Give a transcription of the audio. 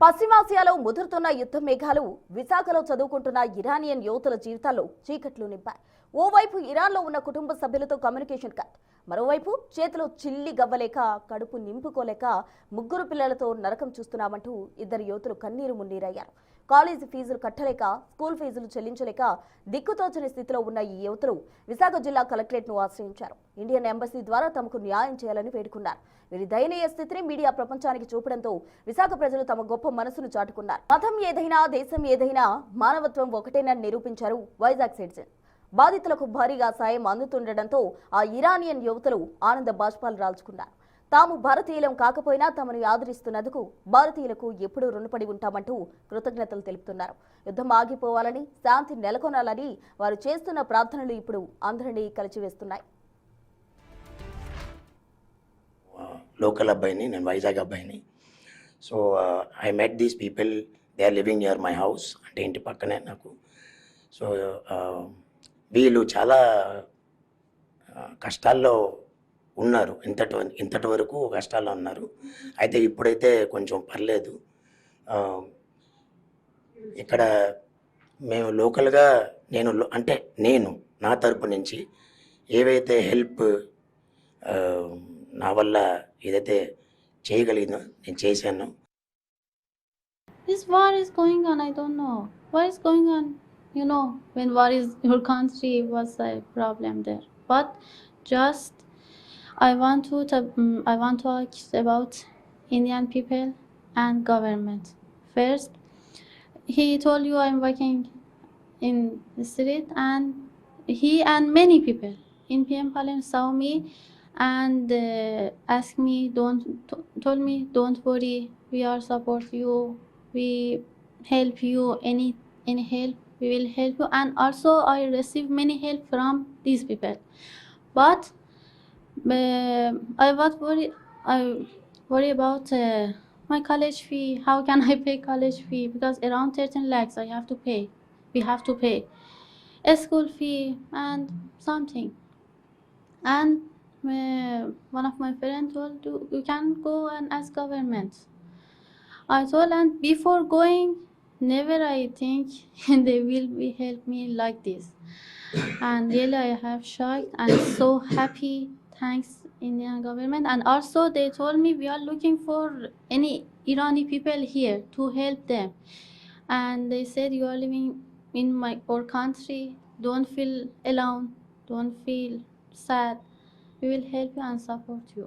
పశ్చిమాసియాలో ముదురుతున్న యుద్ధ మేఘాలు విశాఖలో చదువుకుంటున్న ఇరానియన్ యువతుల జీవితాల్లో చీకట్లు నింపాయి. ఓవైపు ఇరాన్లో ఉన్న కుటుంబ సభ్యులతో కమ్యూనికేషన్ కట్, మరోవైపు చేతిలో చిల్లి గవ్వలేక కడుపు నింపుకోలేక ముగ్గురు పిల్లలతో నరకం చూస్తున్నామంటూ ఇద్దరు యువతులు కన్నీరు మున్నీరయ్యారు. కాలేజీ ఫీజులు కట్టలేక, స్కూల్ ఫీజులు చెల్లించలేక దిక్కుతోచని స్థితిలో ఉన్న ఈ యువతులు విశాఖ జిల్లా కలెక్టరేట్ను ఆశ్రయించారు. ఇండియన్ ఎంబసీ ద్వారా తమకు న్యాయం చేయాలని వేడుకున్నారు. వీరి దయనీయ స్థితిని మీడియా ప్రపంచానికి చూపడంతో విశాఖ ప్రజలు తమ గొప్ప మనసును చాటుకున్నారు. మతం ఏదైనా, దేశం ఏదైనా, మానవత్వం ఒకటేనని నిరూపించారు వైజాగ్ సిటిజన్. బాధితులకు భారీగా సాయం అందుతుండటంతో ఆ ఇరానియన్ యువతులు ఆనంద బాష్పాలు రాల్చుకున్నారు. తాము భారతీయులం కాకపోయినా తమను ఆదరిస్తున్నందుకు భారతీయులకు ఎప్పుడూ రుణపడి ఉంటామంటూ కృతజ్ఞతలు తెలుపుతున్నారు. యుద్ధం ఆగిపోవాలని, శాంతి నెలకొనాలని వారు చేస్తున్న ప్రార్థనలు ఇప్పుడు అందరినీ కలిచివేస్తున్నాయి. లోకల్ అబ్బాయిని, నేను వైజాగ్ అబ్బాయిని. So I met these people, they are living near my house, అంటే ఇంటి పక్కనే నాకు. సో వీళ్ళు చాలా కష్టాల్లో ఉన్నారు, ఇంతటి వరకు కష్టాల్లో ఉన్నారు. అయితే ఇప్పుడైతే కొంచెం పర్లేదు. ఇక్కడ మేము లోకల్గా నేను నా తరపు నుంచి ఏవైతే హెల్ప్ నా వల్ల ఏదైతే చేయగలిగిందో నేను చేశాను. This war is going on, I don't know. What is going on? You know, when war is your country was a problem there. But just I want to talk about Indian people and government. First, he told you I'm working in the street, and he and many people in PM Palen saw me and asked me, told me, don't worry, we are support you, we help you, any help we will help you. And also I received many help from these people, but I worry about my college fee. How can I pay college fee? Because around 13 lakhs I have to pay. We have to pay a school fee and something. And one of my friends told you can go and ask government. I told, and before going, never I think they will be help me like this. And really I have shocked and so happy. Thanks Indian government. And also they told me we are looking for any Irani people here to help them. And they said you are living in our country. Don't feel alone. Don't feel sad. We will help you and support you.